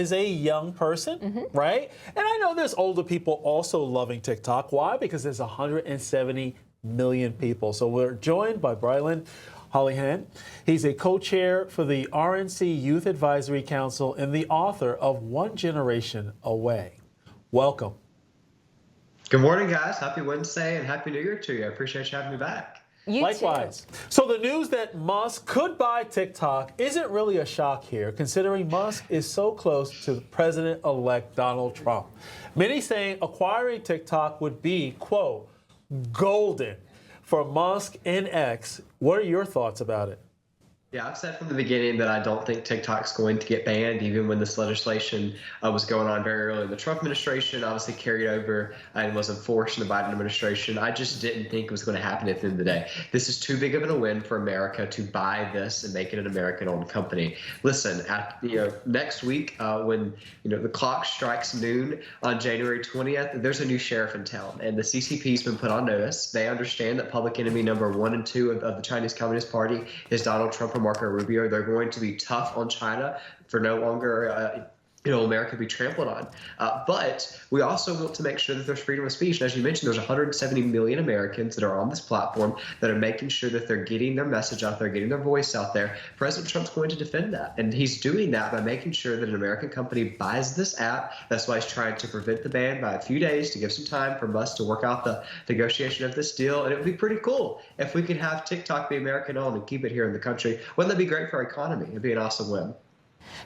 is a young person, right? And I know there's older people also loving TikTok. Why? Because there's 170 million people. So we're joined by Brilyn Hollyhand. He's a co-chair for the RNC Youth Advisory Council and the author of One Generation Away. Welcome. Good morning, guys. Happy Wednesday and Happy New Year to you. I appreciate you having me back. You Likewise. too. So the news that Musk could buy TikTok isn't really a shock here, considering Musk is so close to President-elect Donald Trump. Many saying acquiring TikTok would be, quote, golden for Musk and X. What are your thoughts about it? Yeah, I've said from the beginning that I don't think TikTok's going to get banned, even when this legislation was going on very early in the Trump administration, obviously carried over and was enforced in the Biden administration. I just didn't think it was going to happen at the end of the day. This is too big of a win for America to buy this and make it an American-owned company. Listen, next week when the clock strikes noon on January 20th, there's a new sheriff in town, and the CCP's been put on notice. They understand that public enemy number 1 and 2 of the Chinese Communist Party is Donald Trump and Marco Rubio. They're going to be tough on China for no longer America be trampled on. But we also want to make sure that there's freedom of speech. And as you mentioned, there's 170 million Americans that are on this platform that are making sure that they're getting their message out there, getting their voice out there. President Trump's going to defend that. And he's doing that by making sure that an American company buys this app. That's why he's trying to prevent the ban by a few days to give some time for us to work out the negotiation of this deal. And it would be pretty cool if we could have TikTok be American-owned and keep it here in the country. Wouldn't that be great for our economy? It'd be an awesome win.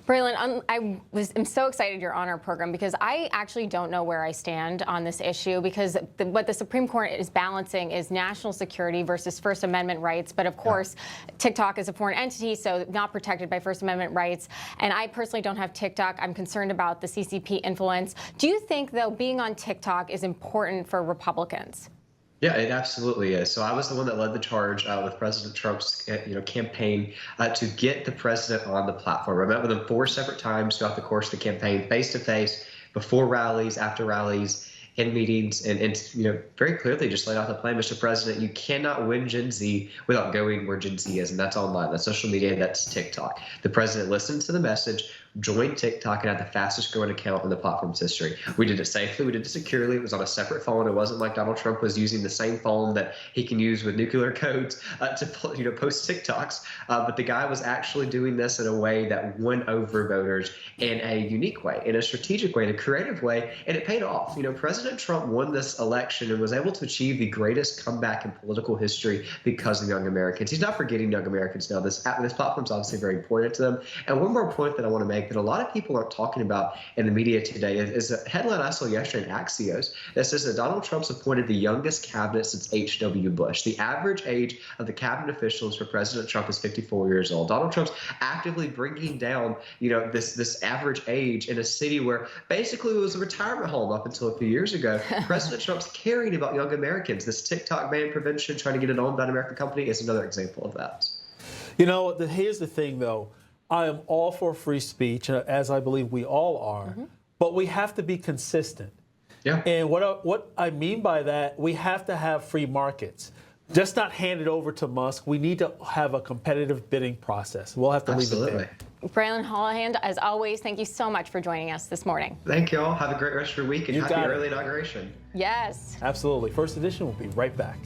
Brilyn, I'm so excited you're on our program because I actually don't know where I stand on this issue, because what the Supreme Court is balancing is national security versus First Amendment rights. But of course, TikTok is a foreign entity, so not protected by First Amendment rights. And I personally don't have TikTok. I'm concerned about the CCP influence. Do you think, though, being on TikTok is important for Republicans? Yeah, it absolutely is. So I was the one that led the charge with President Trump's campaign to get the president on the platform. I met with him 4 separate times throughout the course of the campaign, face to face, before rallies, after rallies, in meetings, and very clearly just laid out the plan. Mr. President, you cannot win Gen Z without going where Gen Z is, and that's online, that's social media, that's TikTok. The president listened to the message, joined TikTok, and had the fastest growing account in the platform's history. We did it safely, we did it securely. It was on a separate phone. It wasn't like Donald Trump was using the same phone that he can use with nuclear codes to post TikToks. But the guy was actually doing this in a way that won over voters in a unique way, in a strategic way, in a creative way, and it paid off. President Trump won this election and was able to achieve the greatest comeback in political history because of young Americans. He's not forgetting young Americans now. This platform is obviously very important to them. And one more point that I want to make that a lot of people aren't talking about in the media today is a headline I saw yesterday in Axios that says that Donald Trump's appointed the youngest cabinet since H.W. Bush. The average age of the cabinet officials for President Trump is 54 years old. Donald Trump's actively bringing down, this average age in a city where basically it was a retirement home up until a few years ago. President Trump's caring about young Americans. This TikTok ban prevention, trying to get it owned by an American company, is another example of that. Here's the thing, though. I am all for free speech, as I believe we all are, but we have to be consistent. Yeah. And what I mean by that, we have to have free markets. Just not hand it over to Musk. We need to have a competitive bidding process. We'll have to leave it there. Brilyn Hollyhand, as always, thank you so much for joining us this morning. Thank you all. Have a great rest of your week and happy early inauguration. Yes. Absolutely. First Edition will be right back.